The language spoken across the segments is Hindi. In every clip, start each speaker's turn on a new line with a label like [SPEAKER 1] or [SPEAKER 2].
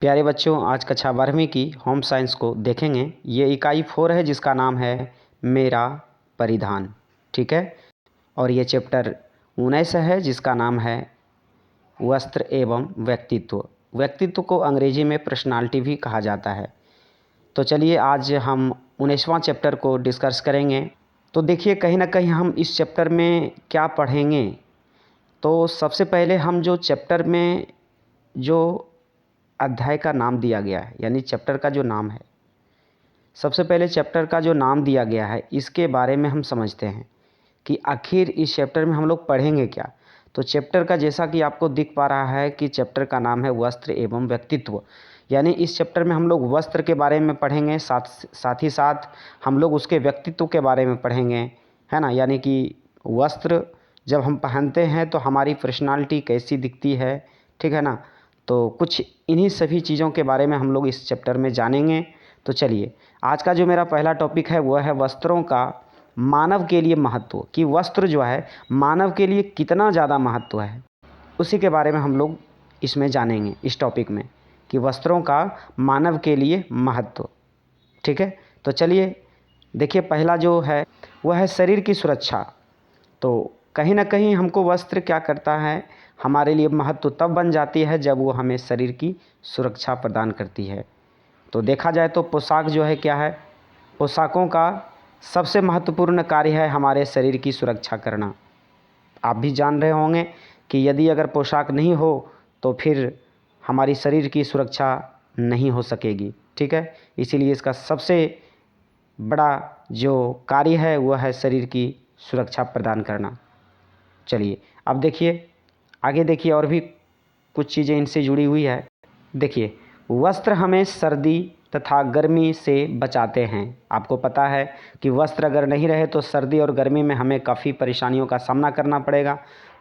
[SPEAKER 1] प्यारे बच्चों, आज कक्षा 12वीं की होम साइंस को देखेंगे। ये इकाई 4 है जिसका नाम है मेरा परिधान। ठीक है। और ये चैप्टर 19 है जिसका नाम है वस्त्र एवं व्यक्तित्व। व्यक्तित्व को अंग्रेजी में पर्सनालिटी भी कहा जाता है। तो चलिए आज हम 19वां चैप्टर को डिस्कस करेंगे। तो देखिए, कहीं ना कहीं हम इस चैप्टर में क्या पढ़ेंगे। तो सबसे पहले हम जो चैप्टर में जो अध्याय का नाम दिया गया है, यानी चैप्टर का जो नाम है, सबसे पहले चैप्टर का जो नाम दिया गया है इसके बारे में हम समझते हैं कि आखिर इस चैप्टर में हम लोग पढ़ेंगे क्या। तो चैप्टर का जैसा कि आपको दिख पा रहा है कि चैप्टर का नाम है वस्त्र एवं व्यक्तित्व, यानी इस चैप्टर में हम लोग वस्त्र के बारे में पढ़ेंगे, साथ ही साथ हम लोग उसके व्यक्तित्व के बारे में पढ़ेंगे, है ना। यानी कि वस्त्र जब हम पहनते हैं तो हमारी पर्सनालिटी कैसी दिखती है, ठीक है ना। तो कुछ इन्हीं सभी चीज़ों के बारे में हम लोग इस चैप्टर में जानेंगे। तो चलिए, आज का जो मेरा पहला टॉपिक है वह है वस्त्रों का मानव के लिए महत्व, कि वस्त्र जो है मानव के लिए कितना ज़्यादा महत्व है, उसी के बारे में हम लोग इसमें जानेंगे, इस टॉपिक में, कि वस्त्रों का मानव के लिए महत्व। ठीक है। तो चलिए देखिए, पहला जो है वह है शरीर की सुरक्षा। तो कहीं ना कहीं हमको वस्त्र क्या करता है, हमारे लिए महत्व तब बन जाती है जब वो हमें शरीर की सुरक्षा प्रदान करती है। तो देखा जाए तो पोशाक जो है क्या है, पोशाकों का सबसे महत्वपूर्ण कार्य है हमारे शरीर की सुरक्षा करना। आप भी जान रहे होंगे कि यदि अगर पोशाक नहीं हो तो फिर हमारी शरीर की सुरक्षा नहीं हो सकेगी। ठीक है। इसीलिए इसका सबसे बड़ा जो कार्य है वह है शरीर की सुरक्षा प्रदान करना। चलिए अब देखिए, आगे देखिए, और भी कुछ चीज़ें इनसे जुड़ी हुई है। देखिए, वस्त्र हमें सर्दी तथा गर्मी से बचाते हैं। आपको पता है कि वस्त्र अगर नहीं रहे तो सर्दी और गर्मी में हमें काफ़ी परेशानियों का सामना करना पड़ेगा।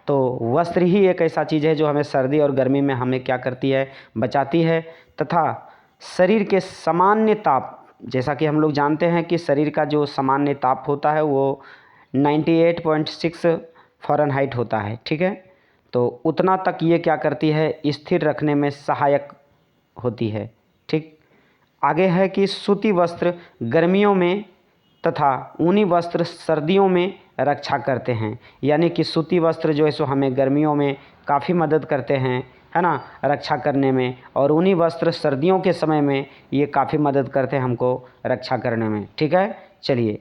[SPEAKER 1] तो वस्त्र ही एक ऐसा चीज़ है जो हमें सर्दी और गर्मी में हमें क्या करती है, बचाती है। तथा शरीर के सामान्य ताप, जैसा कि हम लोग जानते हैं कि शरीर का जो सामान्य ताप होता है वो 98.6 फ़ारेनहाइट होता है। ठीक है। तो उतना तक ये क्या करती है, स्थिर रखने में सहायक होती है। ठीक। आगे है कि सूती वस्त्र गर्मियों में तथा ऊनी वस्त्र सर्दियों में रक्षा करते हैं। यानी कि सूती वस्त्र जो है सो हमें गर्मियों में काफ़ी मदद करते हैं, है ना, रक्षा करने में, और ऊनी वस्त्र सर्दियों के समय में ये काफ़ी मदद करते हैं हमको रक्षा करने में। ठीक है। चलिए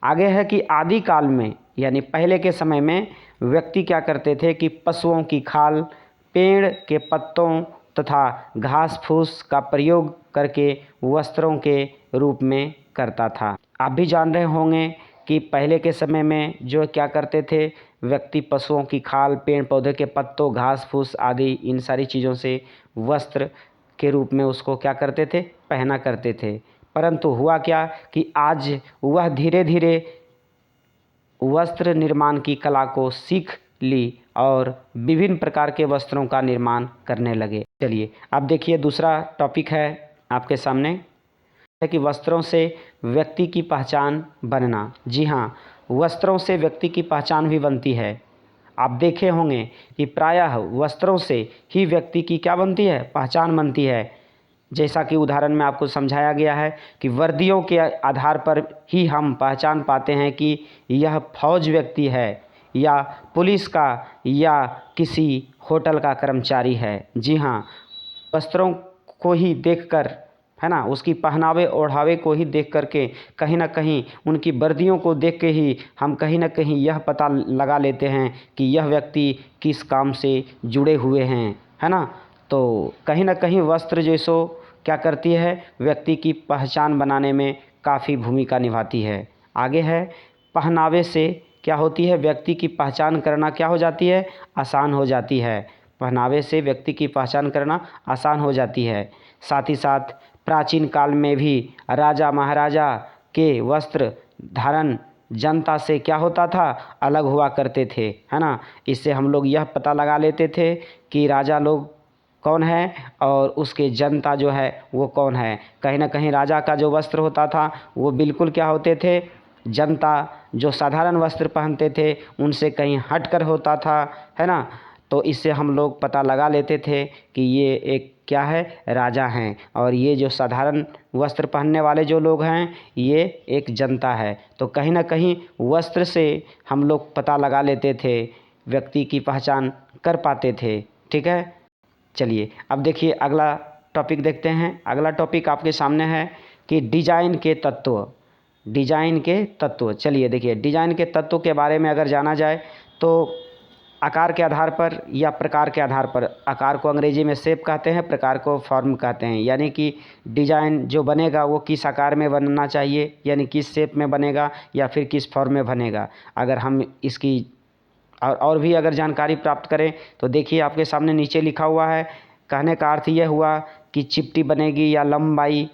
[SPEAKER 1] आगे है कि आदि काल में, यानी पहले के समय में व्यक्ति क्या करते थे कि पशुओं की खाल, पेड़ के पत्तों तथा घास फूस का प्रयोग करके वस्त्रों के रूप में करता था। आप भी जान रहे होंगे कि पहले के समय में जो क्या करते थे, व्यक्ति पशुओं की खाल, पेड़ पौधे के पत्तों, घास फूस आदि इन सारी चीज़ों से वस्त्र के रूप में उसको क्या करते थे, पहना करते थे। परंतु हुआ क्या कि आज वह धीरे धीरे वस्त्र निर्माण की कला को सीख ली और विभिन्न प्रकार के वस्त्रों का निर्माण करने लगे। चलिए अब देखिए, दूसरा टॉपिक है आपके सामने, है कि वस्त्रों से व्यक्ति की पहचान बनना। जी हाँ, वस्त्रों से व्यक्ति की पहचान भी बनती है। आप देखे होंगे कि प्रायः वस्त्रों से ही व्यक्ति की क्या बनती है, पहचान बनती है। जैसा कि उदाहरण में आपको समझाया गया है कि वर्दियों के आधार पर ही हम पहचान पाते हैं कि यह फौज व्यक्ति है, या पुलिस का, या किसी होटल का कर्मचारी है। जी हाँ, वस्त्रों को ही देखकर, है ना, उसकी पहनावे ओढ़ावे को ही देख करके, कहीं ना कहीं उनकी वर्दियों को देख के ही हम कहीं ना कहीं यह पता लगा लेते हैं कि यह व्यक्ति किस काम से जुड़े हुए हैं, है ना। तो कहीं ना कहीं वस्त्र जो सो क्या करती है, व्यक्ति की पहचान बनाने में काफ़ी भूमिका निभाती है। आगे है, पहनावे से क्या होती है, व्यक्ति की पहचान करना क्या हो जाती है, आसान हो जाती है। पहनावे से व्यक्ति की पहचान करना आसान हो जाती है। साथ ही साथ प्राचीन काल में भी राजा महाराजा के वस्त्र धारण जनता से क्या होता था, अलग हुआ करते थे, है ना। इससे हम लोग यह पता लगा लेते थे कि राजा लोग कौन है और उसके जनता जो है वो कौन है। कहीं ना कहीं राजा का जो वस्त्र होता था वो बिल्कुल क्या होते थे, जनता जो साधारण वस्त्र पहनते थे उनसे कहीं हटकर होता था, है ना। तो इससे हम लोग पता लगा लेते थे कि ये एक क्या है, राजा हैं, और ये जो साधारण वस्त्र पहनने वाले जो लोग हैं ये एक जनता है। तो कहीं ना कहीं वस्त्र से हम लोग पता लगा लेते थे, व्यक्ति की पहचान कर पाते थे। ठीक है, चलिए अब देखिए अगला टॉपिक देखते हैं। अगला टॉपिक आपके सामने है कि डिजाइन के तत्व। डिजाइन के तत्व, चलिए देखिए डिजाइन के तत्व के बारे में अगर जाना जाए तो आकार के आधार पर या प्रकार के आधार पर, आकार को अंग्रेजी में शेप कहते हैं, प्रकार को फॉर्म कहते हैं, यानी कि डिजाइन जो बनेगा वो किस आकार में बनना चाहिए, यानी किस शेप में बनेगा या फिर किस फॉर्म में बनेगा। अगर हम इसकी और भी अगर जानकारी प्राप्त करें तो देखिए आपके सामने नीचे लिखा हुआ है। कहने का अर्थ यह हुआ कि चिपटी बनेगी या लंबाई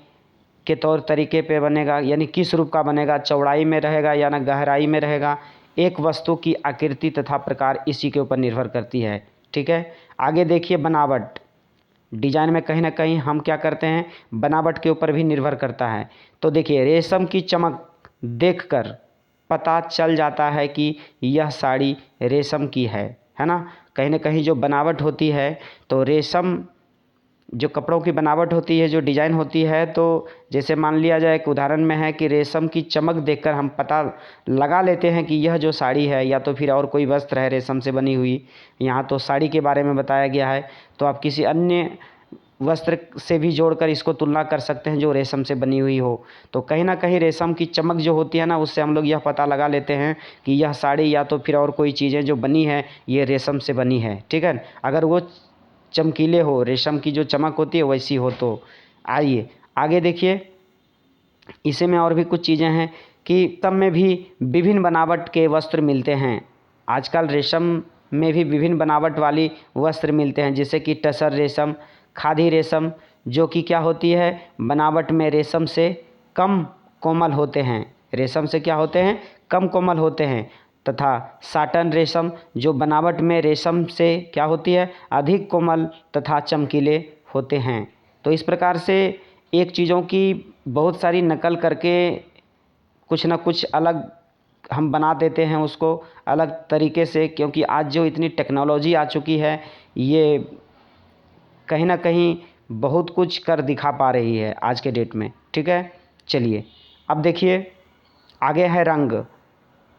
[SPEAKER 1] के तौर तरीके पे बनेगा, यानी किस रूप का बनेगा, चौड़ाई में रहेगा या ना गहराई में रहेगा। एक वस्तु की आकृति तथा प्रकार इसी के ऊपर निर्भर करती है। ठीक है, आगे देखिए बनावट। डिजाइन में कहीं ना कहीं हम क्या करते हैं, बनावट के ऊपर भी निर्भर करता है। तो देखिए रेशम की चमक देखकर पता चल जाता है कि यह साड़ी रेशम की है ना। कहीं ना कहीं जो बनावट होती है, तो रेशम जो कपड़ों की बनावट होती है, जो डिज़ाइन होती है, तो जैसे मान लिया जाए एक उदाहरण में है कि रेशम की चमक देखकर हम पता लगा लेते हैं कि यह जो साड़ी है या तो फिर और कोई वस्त्र है रेशम से बनी हुई। यहाँ तो साड़ी के बारे में बताया गया है, तो आप किसी अन्य वस्त्र से भी जोड़कर इसको तुलना कर सकते हैं जो रेशम से बनी हुई हो। तो कहीं ना कहीं रेशम की चमक जो होती है ना, उससे हम लोग यह पता लगा लेते हैं कि यह साड़ी या तो फिर और कोई चीज़ें जो बनी है ये रेशम से बनी है। ठीक है, अगर वो चमकीले हो, रेशम की जो चमक होती है वैसी हो। तो आइए आगे देखिए, इसी में और भी कुछ चीज़ें हैं कि सब में भी विभिन्न बनावट के वस्त्र मिलते हैं। आजकल रेशम में भी विभिन्न बनावट वाली वस्त्र मिलते हैं, जैसे कि टसर रेशम, खादी रेशम, जो कि क्या होती है, बनावट में रेशम से कम कोमल होते हैं। रेशम से क्या होते हैं, कम कोमल होते हैं। तथा साटन रेशम, जो बनावट में रेशम से क्या होती है, अधिक कोमल तथा चमकीले होते हैं। तो इस प्रकार से एक चीज़ों की बहुत सारी नकल करके कुछ ना कुछ अलग हम बना देते हैं उसको अलग तरीके से, क्योंकि आज जो इतनी टेक्नोलॉजी आ चुकी है ये कहीं ना कहीं बहुत कुछ कर दिखा पा रही है आज के डेट में। ठीक है, चलिए अब देखिए आगे है रंग।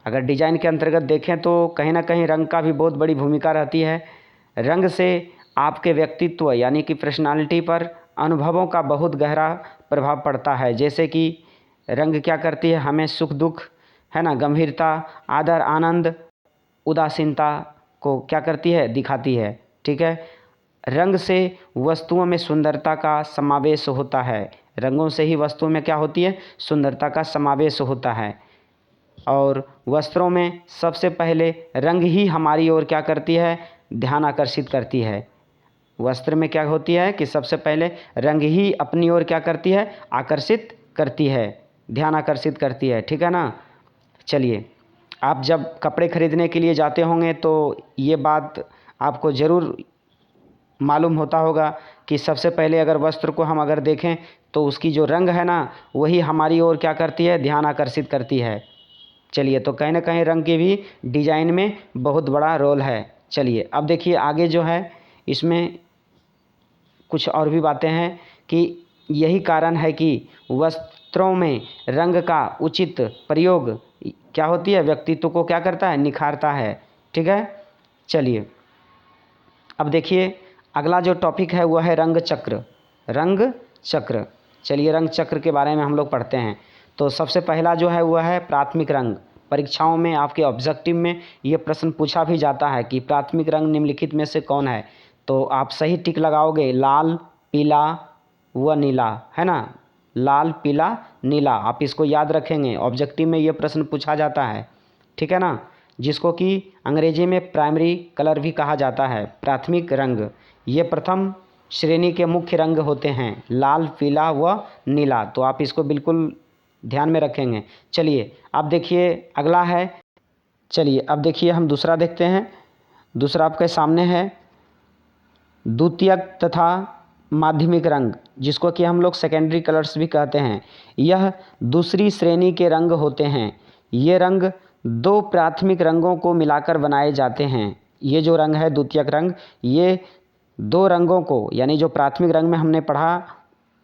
[SPEAKER 1] अगर डिजाइन के अंतर्गत देखें तो कहीं ना कहीं रंग का भी बहुत बड़ी भूमिका रहती है। रंग से आपके व्यक्तित्व यानी कि पर्सनालिटी पर अनुभवों का बहुत गहरा प्रभाव पड़ता है। जैसे कि रंग क्या करती है, हमें सुख दुख है ना, गंभीरता, आदर, आनंद, उदासीनता को क्या करती है, दिखाती है। ठीक है, रंग से वस्तुओं में सुंदरता का समावेश होता है। रंगों से ही वस्तुओं में क्या होती है, सुंदरता का समावेश होता है। और वस्त्रों में सबसे पहले रंग ही हमारी ओर क्या करती है, ध्यान आकर्षित करती है। वस्त्र में क्या होती है कि सबसे पहले रंग ही अपनी ओर क्या करती है, आकर्षित करती है, ध्यान आकर्षित करती है। ठीक है ना। चलिए, आप जब कपड़े खरीदने के लिए जाते होंगे तो ये बात आपको ज़रूर मालूम होता होगा कि सबसे पहले अगर वस्त्र को हम अगर देखें तो उसकी जो रंग है ना, वही हमारी ओर क्या करती है, ध्यान आकर्षित करती है। चलिए, तो कहीं ना कहीं रंग की भी डिजाइन में बहुत बड़ा रोल है। चलिए अब देखिए आगे जो है इसमें कुछ और भी बातें हैं कि यही कारण है कि वस्त्रों में रंग का उचित प्रयोग क्या होती है, व्यक्तित्व को क्या करता है, निखारता है। ठीक है, चलिए अब देखिए अगला जो टॉपिक है वह है रंग चक्र। रंग चक्र, चलिए रंग चक्र के बारे में हम लोग पढ़ते हैं। तो सबसे पहला जो है वह है प्राथमिक रंग। परीक्षाओं में आपके ऑब्जेक्टिव में ये प्रश्न पूछा भी जाता है कि प्राथमिक रंग निम्नलिखित में से कौन है। तो आप सही टिक लगाओगे, लाल, पीला व नीला, है ना, लाल, पीला, नीला। आप इसको याद रखेंगे, ऑब्जेक्टिव में ये प्रश्न पूछा जाता है। ठीक है ना, जिसको कि अंग्रेजी में प्राइमरी कलर भी कहा जाता है। प्राथमिक रंग ये प्रथम श्रेणी के मुख्य रंग होते हैं, लाल, पीला व नीला। तो आप इसको बिल्कुल ध्यान में रखेंगे। चलिए अब देखिए अगला है, चलिए अब देखिए हम दूसरा देखते हैं। दूसरा आपके सामने है द्वितीयक तथा माध्यमिक रंग, जिसको कि हम लोग सेकेंडरी कलर्स भी कहते हैं। यह दूसरी श्रेणी के रंग होते हैं। ये रंग दो प्राथमिक रंगों को मिलाकर बनाए जाते हैं। ये जो रंग है द्वितीयक रंग, ये दो रंगों को, यानी जो प्राथमिक रंग में हमने पढ़ा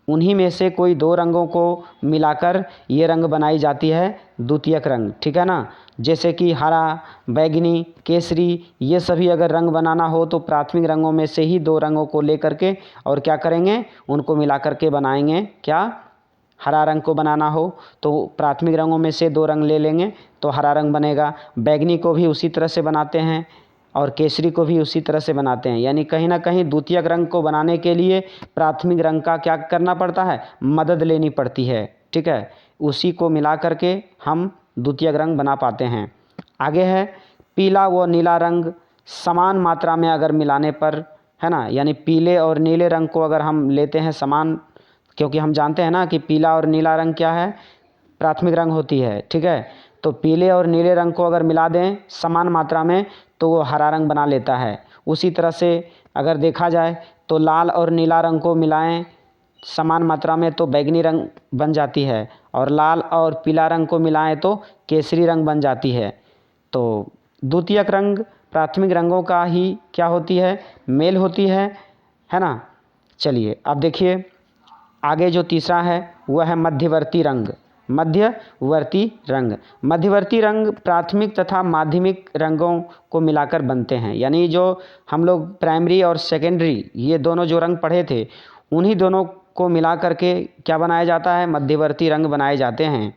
[SPEAKER 1] उन्हीं में से कोई दो रंगों को मिलाकर ये रंग बनाई जाती है द्वितीयक रंग, ठीक है ना। जैसे कि हरा, बैगनी, केसरी, ये सभी अगर रंग बनाना हो तो प्राथमिक रंगों में से ही दो रंगों को लेकर के और क्या करेंगे, उनको मिला करके बनाएंगे। क्या, हरा रंग को बनाना हो तो प्राथमिक रंगों में से दो रंग ले लेंगे तो हरा रंग बनेगा। बैगनी को भी उसी तरह से बनाते हैं और केसरी को भी उसी तरह से बनाते हैं। यानी कहीं ना कहीं द्वितीयक रंग को बनाने के लिए प्राथमिक रंग का क्या करना पड़ता है, मदद लेनी पड़ती है, ठीक है। उसी को मिला करके हम द्वितीयक रंग बना पाते हैं। आगे है पीला व नीला रंग समान मात्रा में अगर मिलाने पर, है ना, यानी पीले और नीले रंग को अगर हम लेते हैं समान, क्योंकि हम जानते हैं ना कि पीला और नीला रंग क्या है, प्राथमिक रंग होती है, ठीक है। तो पीले और नीले रंग को अगर मिला दें समान मात्रा में तो वो हरा रंग बना लेता है। उसी तरह से अगर देखा जाए तो लाल और नीला रंग को मिलाएं समान मात्रा में तो बैगनी रंग बन जाती है, और लाल और पीला रंग को मिलाएं तो केसरी रंग बन जाती है। तो द्वितीयक रंग प्राथमिक रंगों का ही क्या होती है, मेल होती है ना। चलिए अब देखिए आगे जो तीसरा है वह है मध्यवर्ती रंग। मध्यवर्ती रंग, मध्यवर्ती रंग प्राथमिक तथा माध्यमिक रंगों को मिलाकर बनते हैं। यानी जो हम लोग प्राइमरी और सेकेंडरी ये दोनों जो रंग पढ़े थे उन्हीं दोनों को मिला करके क्या बनाया जाता है, मध्यवर्ती रंग बनाए जाते हैं।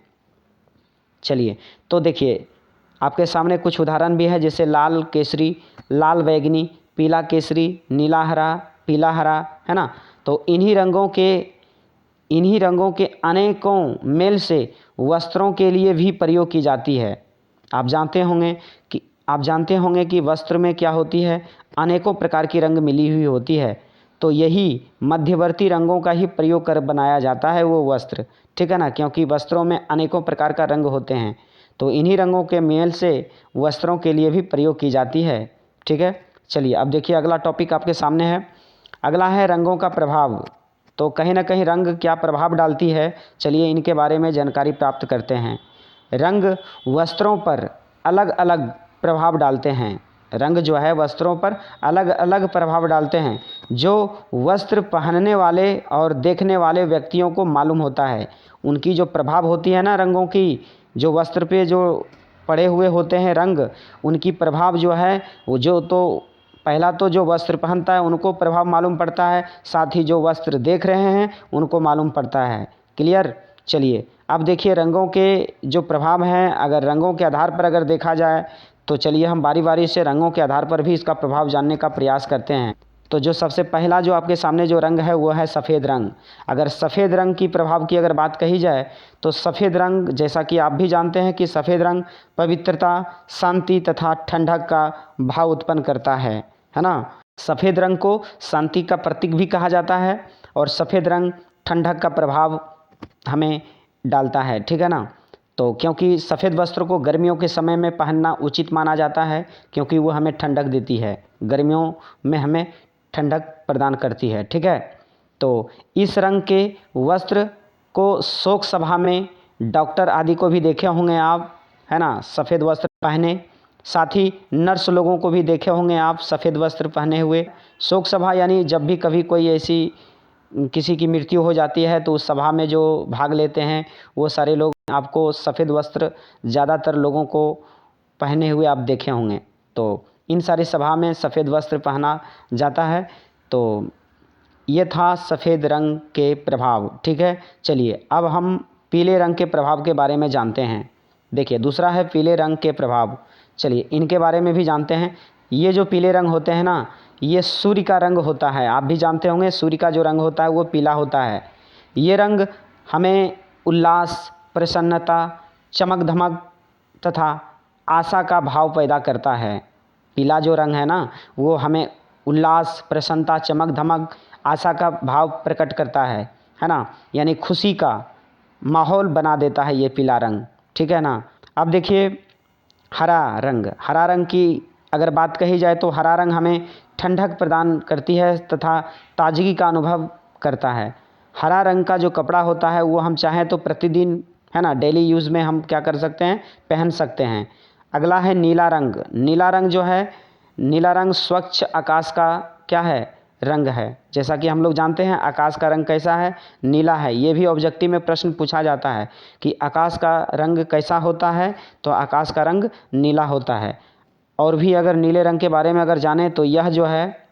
[SPEAKER 1] चलिए तो देखिए आपके सामने कुछ उदाहरण भी है, जैसे लाल केसरी, लाल बैगनी, पीला केसरी, नीला हरा, पीला हरा, है ना। तो इन्हीं रंगों के अनेकों मेल से वस्त्रों के लिए भी प्रयोग की जाती है। आप जानते होंगे कि वस्त्र में क्या होती है, अनेकों प्रकार की रंग मिली हुई होती है। तो यही मध्यवर्ती रंगों का ही प्रयोग कर बनाया जाता है वो वस्त्र, ठीक है ना, क्योंकि वस्त्रों में अनेकों प्रकार का रंग होते हैं। तो इन्हीं रंगों के मेल से वस्त्रों के लिए भी प्रयोग की जाती है, ठीक है। चलिए अब देखिए अगला टॉपिक आपके सामने है। अगला है रंगों का प्रभाव। तो कहीं ना कहीं रंग क्या प्रभाव डालती है, चलिए इनके बारे में जानकारी प्राप्त करते हैं। रंग वस्त्रों पर अलग अलग प्रभाव डालते हैं। रंग जो है वस्त्रों पर अलग अलग प्रभाव डालते हैं, जो वस्त्र पहनने वाले और देखने वाले व्यक्तियों को मालूम होता है। उनकी जो प्रभाव होती है ना रंगों की, जो वस्त्र पे जो पड़े हुए होते हैं रंग, उनकी प्रभाव जो है वो जो तो पहला तो जो वस्त्र पहनता है उनको प्रभाव मालूम पड़ता है, साथ ही जो वस्त्र देख रहे हैं उनको मालूम पड़ता है। क्लियर। चलिए अब देखिए रंगों के जो प्रभाव हैं, अगर रंगों के आधार पर अगर देखा जाए तो चलिए हम बारी बारी से रंगों के आधार पर भी इसका प्रभाव जानने का प्रयास करते हैं। तो जो सबसे पहला जो आपके सामने जो रंग है वो है सफ़ेद रंग। अगर सफ़ेद रंग की प्रभाव की अगर बात कही जाए तो सफ़ेद रंग, जैसा कि आप भी जानते हैं कि सफ़ेद रंग पवित्रता, शांति तथा ठंडक का भाव उत्पन्न करता है ना। सफ़ेद रंग को शांति का प्रतीक भी कहा जाता है और सफ़ेद रंग ठंडक का प्रभाव हमें डालता है, ठीक है ना। तो क्योंकि सफ़ेद वस्त्र को गर्मियों के समय में पहनना उचित माना जाता है, क्योंकि वो हमें ठंडक देती है, गर्मियों में हमें ठंडक प्रदान करती है, ठीक है। तो इस रंग के वस्त्र को शोक सभा में डॉक्टर आदि को भी देखे होंगे आप, है ना, सफ़ेद वस्त्र पहने। साथ ही नर्स लोगों को भी देखे होंगे आप सफ़ेद वस्त्र पहने हुए। शोक सभा यानी जब भी कभी कोई ऐसी किसी की मृत्यु हो जाती है तो उस सभा में जो भाग लेते हैं वो सारे लोग आपको सफ़ेद वस्त्र ज़्यादातर लोगों को पहने हुए आप देखे होंगे। तो इन सारी सभा में सफ़ेद वस्त्र पहना जाता है। तो ये था सफ़ेद रंग के प्रभाव, ठीक है। चलिए अब हम पीले रंग के प्रभाव के बारे में जानते हैं। देखिए दूसरा है पीले रंग के प्रभाव। चलिए इनके बारे में भी जानते हैं। ये जो पीले रंग होते हैं ना, ये सूर्य का रंग होता है। आप भी जानते होंगे सूर्य का जो रंग होता है वो पीला होता है। ये रंग हमें उल्लास, प्रसन्नता, चमक धमक तथा आशा का भाव पैदा करता है। पीला जो रंग है ना वो हमें उल्लास, प्रसन्नता, चमक धमक, आशा का भाव प्रकट करता है ना, यानी खुशी का माहौल बना देता है ये पीला रंग, ठीक है ना। अब देखिए हरा रंग की अगर बात कही जाए तो हरा रंग हमें ठंडक प्रदान करती है तथा ताजगी का अनुभव करता है। हरा रंग का जो कपड़ा होता है वो हम चाहें तो प्रतिदिन, है ना, डेली यूज़ में हम क्या कर सकते हैं, पहन सकते हैं। अगला है नीला रंग। नीला रंग जो है, नीला रंग स्वच्छ आकाश का क्या है, रंग है। जैसा कि हम लोग जानते हैं आकाश का रंग कैसा है, नीला है। ये भी ऑब्जेक्टिव में प्रश्न पूछा जाता है कि आकाश का रंग कैसा होता है, तो आकाश का रंग नीला होता है। और भी अगर नीले रंग के बारे में अगर जानें तो यह जो है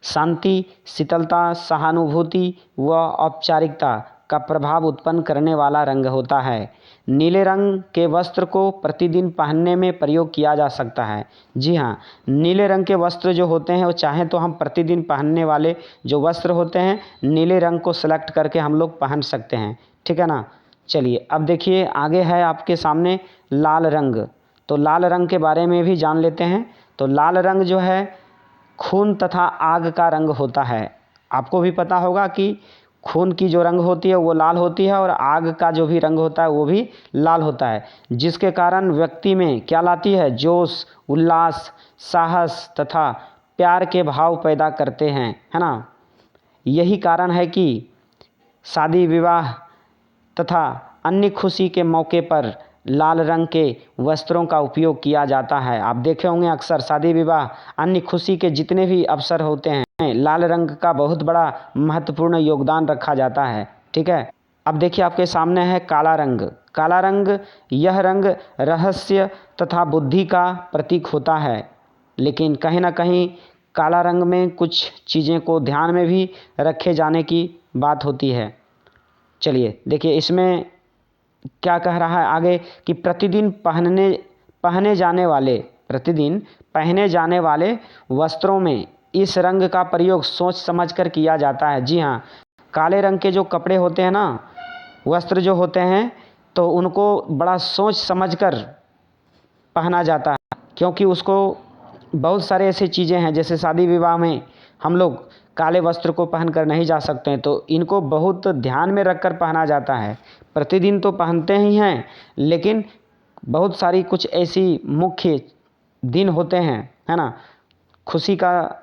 [SPEAKER 1] शांति, शीतलता, सहानुभूति व औपचारिकता का प्रभाव उत्पन्न करने वाला रंग होता है। नीले रंग के वस्त्र को प्रतिदिन पहनने में प्रयोग किया जा सकता है। जी हाँ, नीले रंग के वस्त्र जो होते हैं वो चाहें तो हम प्रतिदिन पहनने वाले जो वस्त्र होते हैं नीले रंग को सेलेक्ट करके हम लोग पहन सकते हैं, ठीक है ना। चलिए अब देखिए आगे है आपके सामने लाल रंग। तो लाल रंग के बारे में भी जान लेते हैं। तो लाल रंग जो है खून तथा आग का रंग होता है। आपको भी पता होगा कि खून की जो रंग होती है वो लाल होती है और आग का जो भी रंग होता है वो भी लाल होता है, जिसके कारण व्यक्ति में क्या लाती है, जोश, उल्लास, साहस तथा प्यार के भाव पैदा करते हैं, है ना। यही कारण है कि शादी विवाह तथा अन्य खुशी के मौके पर लाल रंग के वस्त्रों का उपयोग किया जाता है। आप देखे होंगे अक्सर शादी विवाह अन्य खुशी के जितने भी अवसर होते हैं लाल रंग का बहुत बड़ा महत्वपूर्ण योगदान रखा जाता है, ठीक है। अब देखिए आपके सामने है काला रंग। काला रंग, यह रंग रहस्य तथा बुद्धि का प्रतीक होता है, लेकिन कहीं ना कहीं काला रंग में कुछ चीज़ें को ध्यान में भी रखे जाने की बात होती है। चलिए देखिए इसमें क्या कह रहा है आगे कि प्रतिदिन पहने जाने वाले वस्त्रों में इस रंग का प्रयोग सोच समझकर किया जाता है। जी हाँ, काले रंग के जो कपड़े होते हैं ना, वस्त्र जो होते हैं, तो उनको बड़ा सोच समझकर पहना जाता है, क्योंकि उसको बहुत सारे ऐसी चीज़ें हैं जैसे शादी विवाह में हम लोग काले वस्त्र को पहनकर नहीं जा सकते हैं, तो इनको बहुत ध्यान में रखकर पहना जाता है। प्रतिदिन तो पहनते ही हैं, लेकिन बहुत सारी कुछ ऐसी मुख्य दिन होते हैं, है ना, खुशी का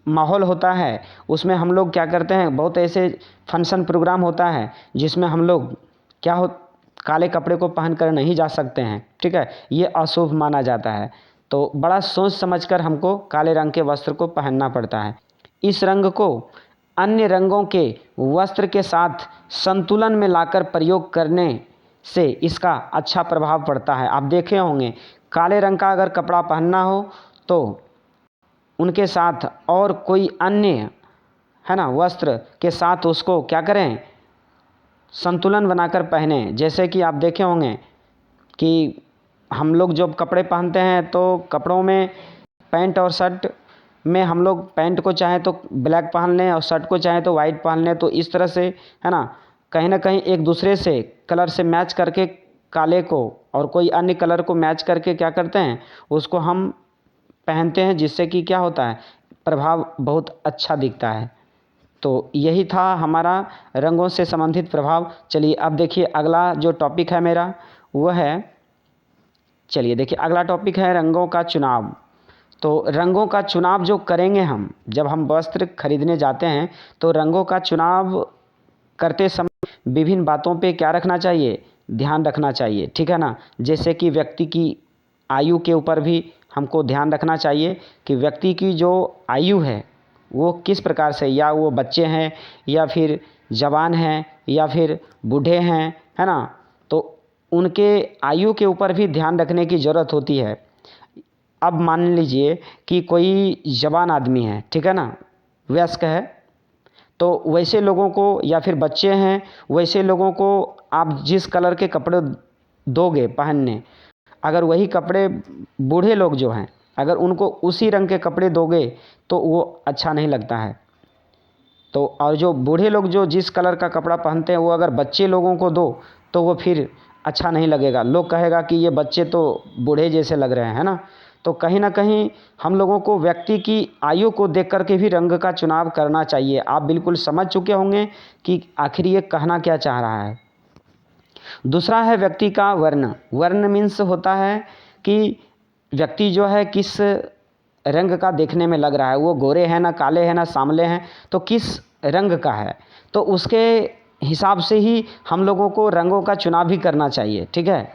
[SPEAKER 1] माहौल होता है, उसमें हम लोग क्या करते हैं, बहुत ऐसे फंक्शन प्रोग्राम होता है जिसमें हम लोग क्या हो काले कपड़े को पहनकर नहीं जा सकते हैं, ठीक है, ये अशुभ माना जाता है। तो बड़ा सोच समझकर हमको काले रंग के वस्त्र को पहनना पड़ता है। इस रंग को अन्य रंगों के वस्त्र के साथ संतुलन में लाकर प्रयोग करने से इसका अच्छा प्रभाव पड़ता है। आप देखे होंगे काले रंग का अगर कपड़ा पहनना हो तो उनके साथ और कोई अन्य, है ना, वस्त्र के साथ उसको क्या करें, संतुलन बनाकर पहने। जैसे कि आप देखे होंगे कि हम लोग जब कपड़े पहनते हैं तो कपड़ों में पैंट और शर्ट में हम लोग पैंट को चाहे तो ब्लैक पहन लें और शर्ट को चाहे तो वाइट पहन लें, तो इस तरह से, है ना कहीं एक दूसरे से कलर से मैच करके काले को और कोई अन्य कलर को मैच करके क्या करते हैं, उसको हम पहनते हैं, जिससे कि क्या होता है, प्रभाव बहुत अच्छा दिखता है। तो यही था हमारा रंगों से संबंधित प्रभाव। चलिए अब देखिए अगला जो टॉपिक है मेरा वह है, चलिए देखिए अगला टॉपिक है रंगों का चुनाव। तो रंगों का चुनाव जो करेंगे हम जब हम वस्त्र खरीदने जाते हैं, तो रंगों का चुनाव करते समय विभिन्न बातों पे क्या रखना चाहिए, ध्यान रखना चाहिए, ठीक है ना। जैसे कि व्यक्ति की आयु के ऊपर भी हमको ध्यान रखना चाहिए कि व्यक्ति की जो आयु है वो किस प्रकार से, या वो बच्चे हैं या फिर जवान हैं या फिर बूढ़े हैं, है ना, तो उनके आयु के ऊपर भी ध्यान रखने की ज़रूरत होती है। अब मान लीजिए कि कोई जवान आदमी है, ठीक है ना, वयस्क है, तो वैसे लोगों को, या फिर बच्चे हैं, वैसे लोगों को आप जिस कलर के कपड़े दोगे पहनने, अगर वही कपड़े बूढ़े लोग जो हैं अगर उनको उसी रंग के कपड़े दोगे तो वो अच्छा नहीं लगता है। तो और जो बूढ़े लोग जो जिस कलर का कपड़ा पहनते हैं वो अगर बच्चे लोगों को दो तो वो फिर अच्छा नहीं लगेगा, लोग कहेगा कि ये बच्चे तो बूढ़े जैसे लग रहे हैं, है ना। तो कहीं ना कहीं हम लोगों को व्यक्ति की आयु को देख कर के भी रंग का चुनाव करना चाहिए। आप बिल्कुल समझ चुके होंगे कि आखिर ये कहना क्या चाह रहा है। दूसरा है व्यक्ति का वर्ण। वर्ण मीन्स होता है कि व्यक्ति जो है किस रंग का देखने में लग रहा है, वो गोरे हैं ना काले हैं ना सांवले हैं, तो किस रंग का है, तो उसके हिसाब से ही हम लोगों को रंगों का चुनाव भी करना चाहिए, ठीक है।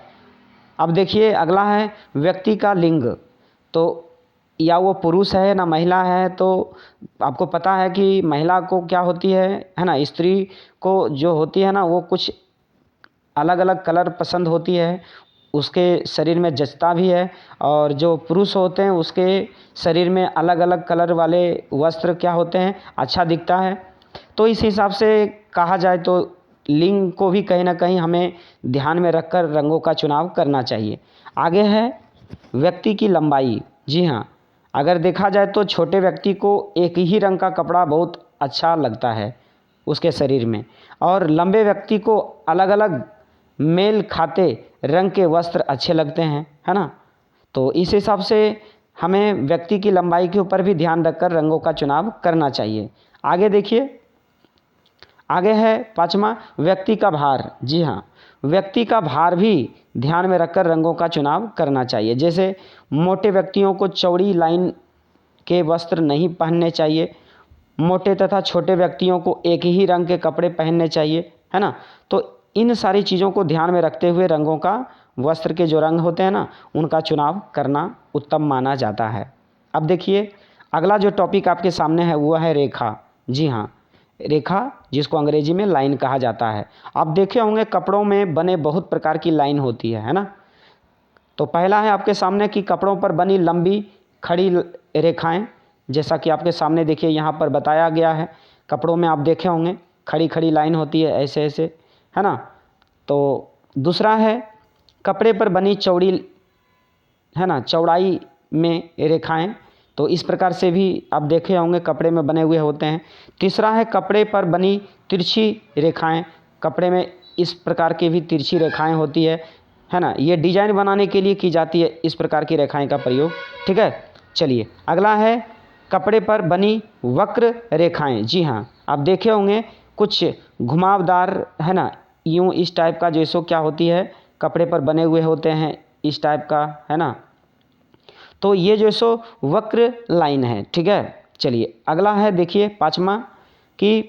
[SPEAKER 1] अब देखिए अगला है व्यक्ति का लिंग। तो या वो पुरुष है ना महिला है, तो आपको पता है कि महिला को क्या होती है ना, स्त्री को जो होती है ना वो कुछ अलग अलग कलर पसंद होती है, उसके शरीर में जचता भी है। और जो पुरुष होते हैं उसके शरीर में अलग अलग कलर वाले वस्त्र क्या होते हैं, अच्छा दिखता है। तो इस हिसाब से कहा जाए तो लिंग को भी कहीं ना कहीं हमें ध्यान में रखकर रंगों का चुनाव करना चाहिए। आगे है व्यक्ति की लंबाई। जी हाँ, अगर देखा जाए तो छोटे व्यक्ति को एक ही रंग का कपड़ा बहुत अच्छा लगता है उसके शरीर में, और लंबे व्यक्ति को अलग अलग मेल खाते रंग के वस्त्र अच्छे लगते हैं, है ना। तो इस हिसाब से हमें व्यक्ति की लंबाई के ऊपर भी ध्यान रखकर रंगों का चुनाव करना चाहिए। आगे देखिए, आगे है पाँचवा, व्यक्ति का भार। जी हाँ, व्यक्ति का भार भी ध्यान में रखकर रंगों का चुनाव करना चाहिए। जैसे मोटे व्यक्तियों को चौड़ी लाइन के वस्त्र नहीं पहनने चाहिए, मोटे तथा छोटे व्यक्तियों को एक ही रंग के कपड़े पहनने चाहिए, है ना। तो इन सारी चीज़ों को ध्यान में रखते हुए रंगों का, वस्त्र के जो रंग होते हैं ना उनका चुनाव करना उत्तम माना जाता है। अब देखिए, अगला जो टॉपिक आपके सामने है वो है रेखा। जी हाँ, रेखा जिसको अंग्रेजी में लाइन कहा जाता है। आप देखे होंगे कपड़ों में बने बहुत प्रकार की लाइन होती है ना। तो पहला है आपके सामने कि कपड़ों पर बनी लंबी खड़ी रेखाएं, जैसा कि आपके सामने देखिए यहाँ पर बताया गया है। कपड़ों में आप देखे होंगे खड़ी खड़ी लाइन होती है ऐसे ऐसे, है ना। तो दूसरा है कपड़े पर बनी चौड़ी, है ना, चौड़ाई में रेखाएं। तो इस प्रकार से भी आप देखे होंगे कपड़े में बने हुए होते हैं। तीसरा है कपड़े पर बनी तिरछी रेखाएं। कपड़े में इस प्रकार की भी तिरछी रेखाएं होती है ना। ये डिजाइन बनाने के लिए की जाती है इस प्रकार की रेखाएं का प्रयोग, ठीक है। चलिए अगला है कपड़े पर बनी वक्र रेखाएं। जी हाँ, आप देखे होंगे कुछ घुमावदार, है ना, यूं इस टाइप का जैसो क्या होती है, कपड़े पर बने हुए होते हैं इस टाइप का, है ना। तो ये जो सो वक्र लाइन है, ठीक है। चलिए अगला है देखिए पाँचवा कि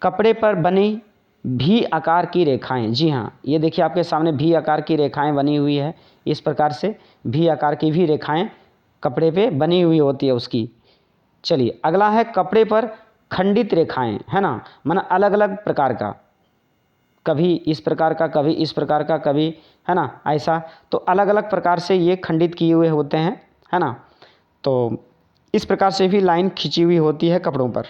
[SPEAKER 1] कपड़े पर बनी भी आकार की रेखाएं। जी हाँ, ये देखिए आपके सामने भी आकार की रेखाएं बनी हुई है। इस प्रकार से भी आकार की भी रेखाएं कपड़े पे बनी हुई होती है उसकी। चलिए अगला है कपड़े पर खंडित रेखाएं, है ना, माना अलग अलग प्रकार का, कभी इस प्रकार का, कभी इस प्रकार का, कभी, है ना, ऐसा। तो अलग अलग प्रकार से ये खंडित किए हुए होते हैं, है ना। तो इस प्रकार से भी लाइन खींची हुई होती है कपड़ों पर।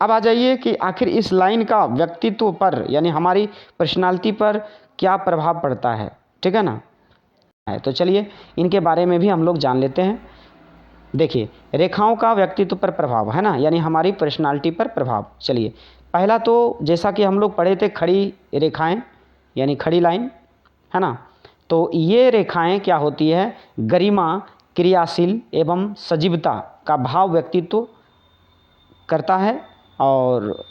[SPEAKER 1] अब आ जाइए कि आखिर इस लाइन का व्यक्तित्व पर यानी हमारी पर्सनालिटी पर क्या प्रभाव पड़ता है, ठीक है ना। तो चलिए इनके बारे में भी हम लोग जान लेते हैं। देखिए रेखाओं का व्यक्तित्व पर प्रभाव, है ना, यानी हमारी पर्सनालिटी पर प्रभाव। चलिए पहला तो जैसा कि हम लोग पढ़े थे खड़ी रेखाएं यानी खड़ी लाइन, है ना। तो ये रेखाएं क्या होती है, गरिमा, क्रियाशील एवं सजीवता का भाव व्यक्तित्व करता है और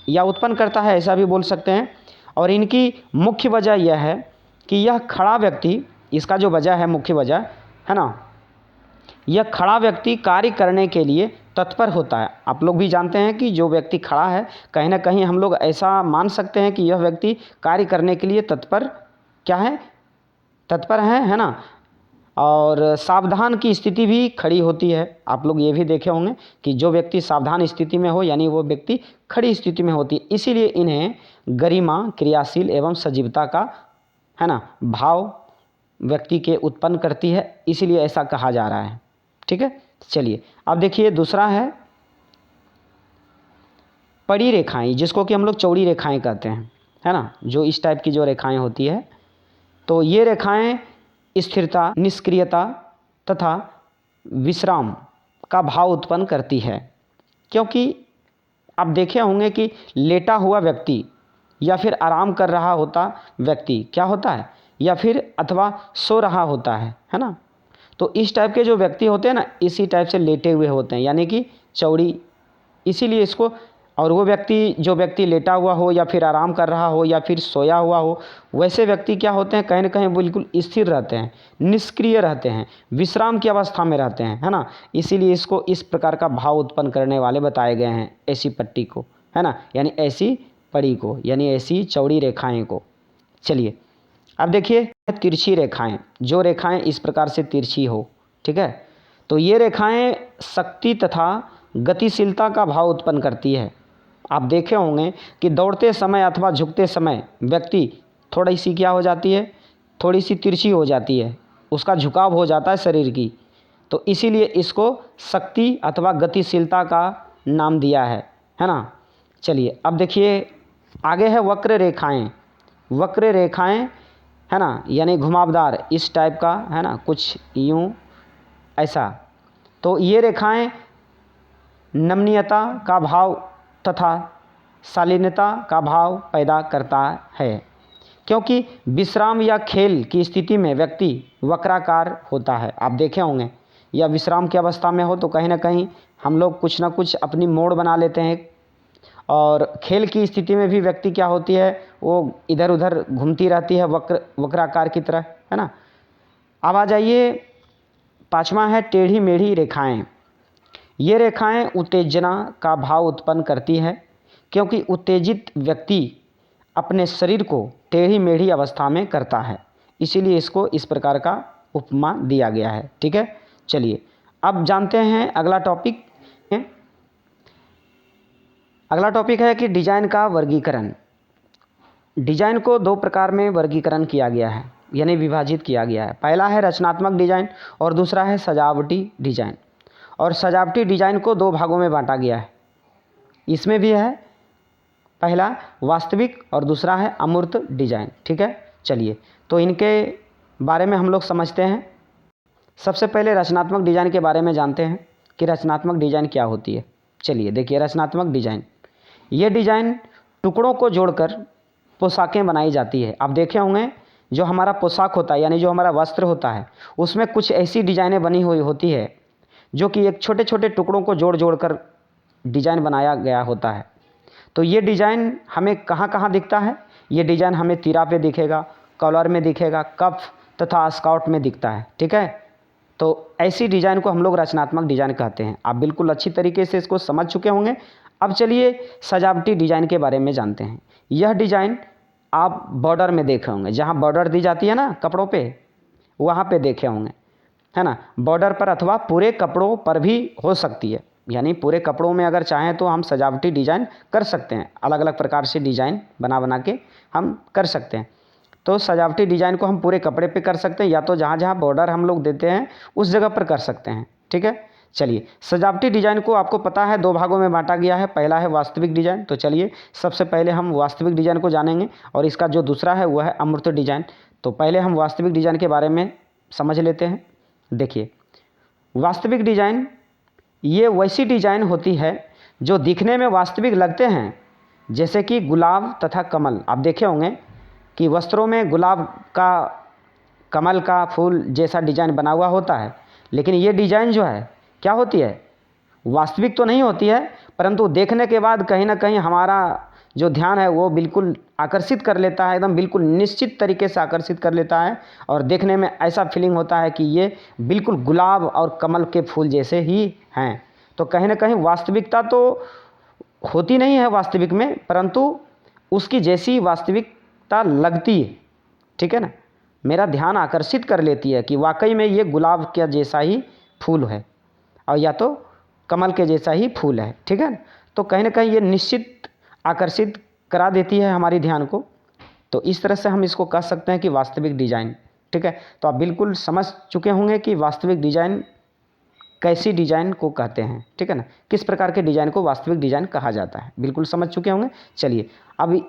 [SPEAKER 1] या उत्पन्न करता है, ऐसा भी बोल सकते हैं। और इनकी मुख्य वजह यह है कि यह खड़ा व्यक्ति, इसका जो वजह है, मुख्य वजह, है ना, यह खड़ा व्यक्ति कार्य करने के लिए तत्पर होता है। आप लोग भी जानते हैं कि जो व्यक्ति खड़ा है, कहीं ना कहीं हम लोग ऐसा मान सकते हैं कि यह व्यक्ति कार्य करने के लिए तत्पर क्या है, तत्पर है ना। और सावधान की स्थिति भी खड़ी होती है। आप लोग ये भी देखे होंगे कि जो व्यक्ति सावधान स्थिति में हो यानी वो व्यक्ति खड़ी स्थिति में होती है। इसीलिए इन्हें गरिमा, क्रियाशील एवं सजीवता का, है ना, भाव व्यक्ति के उत्पन्न करती है, इसीलिए ऐसा कहा जा रहा है, ठीक है। चलिए अब देखिए दूसरा है पड़ी रेखाएं, जिसको कि हम लोग चौड़ी रेखाएं कहते हैं, है ना, जो इस टाइप की जो रेखाएं होती है। तो ये रेखाएं स्थिरता, निष्क्रियता तथा विश्राम का भाव उत्पन्न करती है। क्योंकि आप देखे होंगे कि लेटा हुआ व्यक्ति या फिर आराम कर रहा होता व्यक्ति क्या होता है, या फिर अथवा सो रहा होता है ना। तो इस टाइप के जो व्यक्ति होते हैं ना, इसी टाइप से लेटे हुए होते हैं, यानी कि चौड़ी, इसीलिए इसको। और वो व्यक्ति, जो व्यक्ति लेटा हुआ हो या फिर आराम कर रहा हो या फिर सोया हुआ हो, वैसे व्यक्ति क्या होते हैं, कहीं ना कहीं बिल्कुल स्थिर रहते हैं, निष्क्रिय रहते हैं, विश्राम की अवस्था में रहते हैं, है ना। इसीलिए इसको इस प्रकार का भाव उत्पन्न करने वाले बताए गए हैं, ऐसी पट्टी को, है ना, यानी ऐसी पड़ी को, यानी ऐसी चौड़ी रेखाएं को। चलिए अब देखिए तिरछी रेखाएं, जो रेखाएं इस प्रकार से तिरछी हो, ठीक है। तो ये रेखाएं शक्ति तथा गतिशीलता का भाव उत्पन्न करती है। आप देखे होंगे कि दौड़ते समय अथवा झुकते समय व्यक्ति थोड़ी सी क्या हो जाती है, थोड़ी सी तिरछी हो जाती है, उसका झुकाव हो जाता है शरीर की। तो इसीलिए इसको शक्ति अथवा गतिशीलता का नाम दिया है ना। चलिए अब देखिए आगे है वक्र रेखाएं। वक्र रेखाएं है ना, यानी घुमावदार इस टाइप का है ना, कुछ यूं ऐसा। तो ये रेखाएं नमनीयता का भाव तथा शालीनता का भाव पैदा करता है, क्योंकि विश्राम या खेल की स्थिति में व्यक्ति वक्राकार होता है। आप देखे होंगे, या विश्राम की अवस्था में हो तो कहीं ना कहीं हम लोग कुछ ना कुछ अपनी मोड़ बना लेते हैं, और खेल की स्थिति में भी व्यक्ति क्या होती है, वो इधर उधर घूमती रहती है वक्राकार की तरह, है ना। अब आ जाइए, पांचवा है टेढ़ी मेढ़ी रेखाएं। ये रेखाएं उत्तेजना का भाव उत्पन्न करती है, क्योंकि उत्तेजित व्यक्ति अपने शरीर को टेढ़ी मेढ़ी अवस्था में करता है, इसीलिए इसको इस प्रकार का उपमा दिया गया है। ठीक है, चलिए अब जानते हैं अगला टॉपिक। अगला टॉपिक है कि डिजाइन का वर्गीकरण। डिजाइन को दो प्रकार में वर्गीकरण किया गया है, यानी विभाजित किया गया है। पहला है रचनात्मक डिजाइन और दूसरा है सजावटी डिजाइन। और सजावटी डिजाइन को दो भागों में बांटा गया है। इसमें भी है पहला वास्तविक और दूसरा है अमूर्त डिजाइन। ठीक है, चलिए तो इनके बारे में हम लोग समझते हैं। सबसे पहले रचनात्मक डिजाइन के बारे में जानते हैं कि रचनात्मक डिजाइन क्या होती है। चलिए देखिए, रचनात्मक डिजाइन, ये डिजाइन टुकड़ों को जोड़कर पोशाकें बनाई जाती है। आप देखे होंगे जो हमारा पोशाक होता है, यानी जो हमारा वस्त्र होता है, उसमें कुछ ऐसी डिजाइनें बनी हुई होती है जो कि एक छोटे छोटे टुकड़ों को जोड़ जोड़ कर डिजाइन बनाया गया होता है। तो ये डिजाइन हमें कहाँ कहाँ दिखता है? ये डिजाइन हमें तीरा पे दिखेगा, कॉलर में दिखेगा, कफ तथा स्काउट में दिखता है। ठीक है, तो ऐसी डिजाइन को हम लोग रचनात्मक डिजाइन कहते हैं। आप बिल्कुल अच्छी तरीके से इसको समझ चुके होंगे। अब चलिए सजावटी डिजाइन के बारे में जानते हैं। यह डिजाइन आप बॉर्डर में देखे होंगे, जहाँ बॉर्डर दी जाती है ना कपड़ों पे, वहाँ पे देखे होंगे, है ना। बॉर्डर पर अथवा पूरे कपड़ों पर भी हो सकती है, यानी पूरे कपड़ों में अगर चाहें तो हम सजावटी डिजाइन कर सकते हैं। अलग अलग प्रकार से डिजाइन बना बना के हम कर सकते हैं। तो सजावटी डिजाइन को हम पूरे कपड़े पे कर सकते हैं, या तो जहाँ जहाँ बॉर्डर हम लोग देते हैं उस जगह पर कर सकते हैं। ठीक है, चलिए सजावटी डिजाइन को आपको पता है दो भागों में बांटा गया है। पहला है वास्तविक डिजाइन। तो चलिए सबसे पहले हम वास्तविक डिजाइन को जानेंगे, और इसका जो दूसरा है वह है अमूर्त डिजाइन। तो पहले हम वास्तविक डिजाइन के बारे में समझ लेते हैं। देखिए, वास्तविक डिजाइन ये वैसी डिजाइन होती है जो दिखने में वास्तविक लगते हैं, जैसे कि गुलाब तथा कमल। आप देखे होंगे कि वस्त्रों में गुलाब का, कमल का फूल जैसा डिजाइन बना हुआ होता है, लेकिन ये डिजाइन जो है क्या होती है, वास्तविक तो नहीं होती है, परंतु देखने के बाद कहीं ना कहीं हमारा जो ध्यान है वो बिल्कुल आकर्षित कर लेता है, एकदम बिल्कुल निश्चित तरीके से आकर्षित कर लेता है, और देखने में ऐसा फीलिंग होता है कि ये बिल्कुल गुलाब और कमल के फूल जैसे ही हैं। तो कहीं ना कहीं वास्तविकता तो होती नहीं है वास्तविक में, परंतु उसकी जैसी वास्तविकता लगती है। ठीक है ना, मेरा ध्यान आकर्षित कर लेती है कि वाकई में ये गुलाब के जैसा ही फूल है, और या तो कमल के जैसा ही फूल है। ठीक है, तो कहीं ना कहीं ये निश्चित आकर्षित करा देती है हमारी ध्यान को। तो इस तरह से हम इसको कह सकते हैं कि वास्तविक डिजाइन। ठीक है, तो आप बिल्कुल समझ चुके होंगे कि वास्तविक डिजाइन कैसी डिजाइन को कहते हैं। ठीक है ना, किस प्रकार के डिजाइन को वास्तविक डिजाइन कहा जाता है, बिल्कुल समझ चुके होंगे। चलिए अब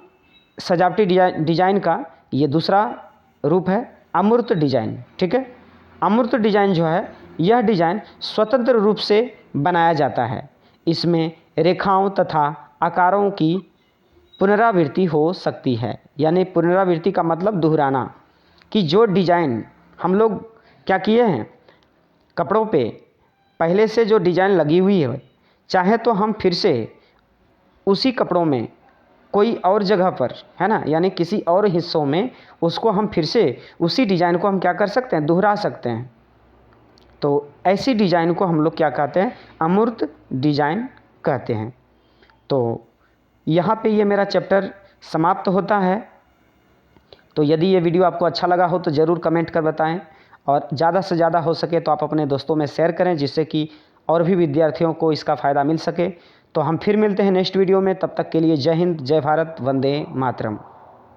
[SPEAKER 1] सजावटी डिजाइन का ये दूसरा रूप है अमूर्त डिजाइन। ठीक है, अमूर्त डिजाइन जो है, यह डिजाइन स्वतंत्र रूप से बनाया जाता है। इसमें रेखाओं तथा आकारों की पुनरावृत्ति हो सकती है, यानी पुनरावृत्ति का मतलब दोहराना, कि जो डिजाइन हम लोग क्या किए हैं कपड़ों पे पहले से जो डिजाइन लगी हुई है, चाहे तो हम फिर से उसी कपड़ों में कोई और जगह पर, है ना, यानी किसी और हिस्सों में उसको हम फिर से उसी डिजाइन को हम क्या कर सकते हैं, दोहरा सकते हैं। तो ऐसी डिजाइन को हम लोग क्या कहते हैं, अमूर्त डिजाइन कहते हैं। तो यहाँ पे ये मेरा चैप्टर समाप्त होता है। तो यदि ये वीडियो आपको अच्छा लगा हो तो ज़रूर कमेंट कर बताएं, और ज़्यादा से ज़्यादा हो सके तो आप अपने दोस्तों में शेयर करें, जिससे कि और भी विद्यार्थियों को इसका फ़ायदा मिल सके। तो हम फिर मिलते हैं नेक्स्ट वीडियो में, तब तक के लिए जय हिंद, जय भारत, वंदे मातरम।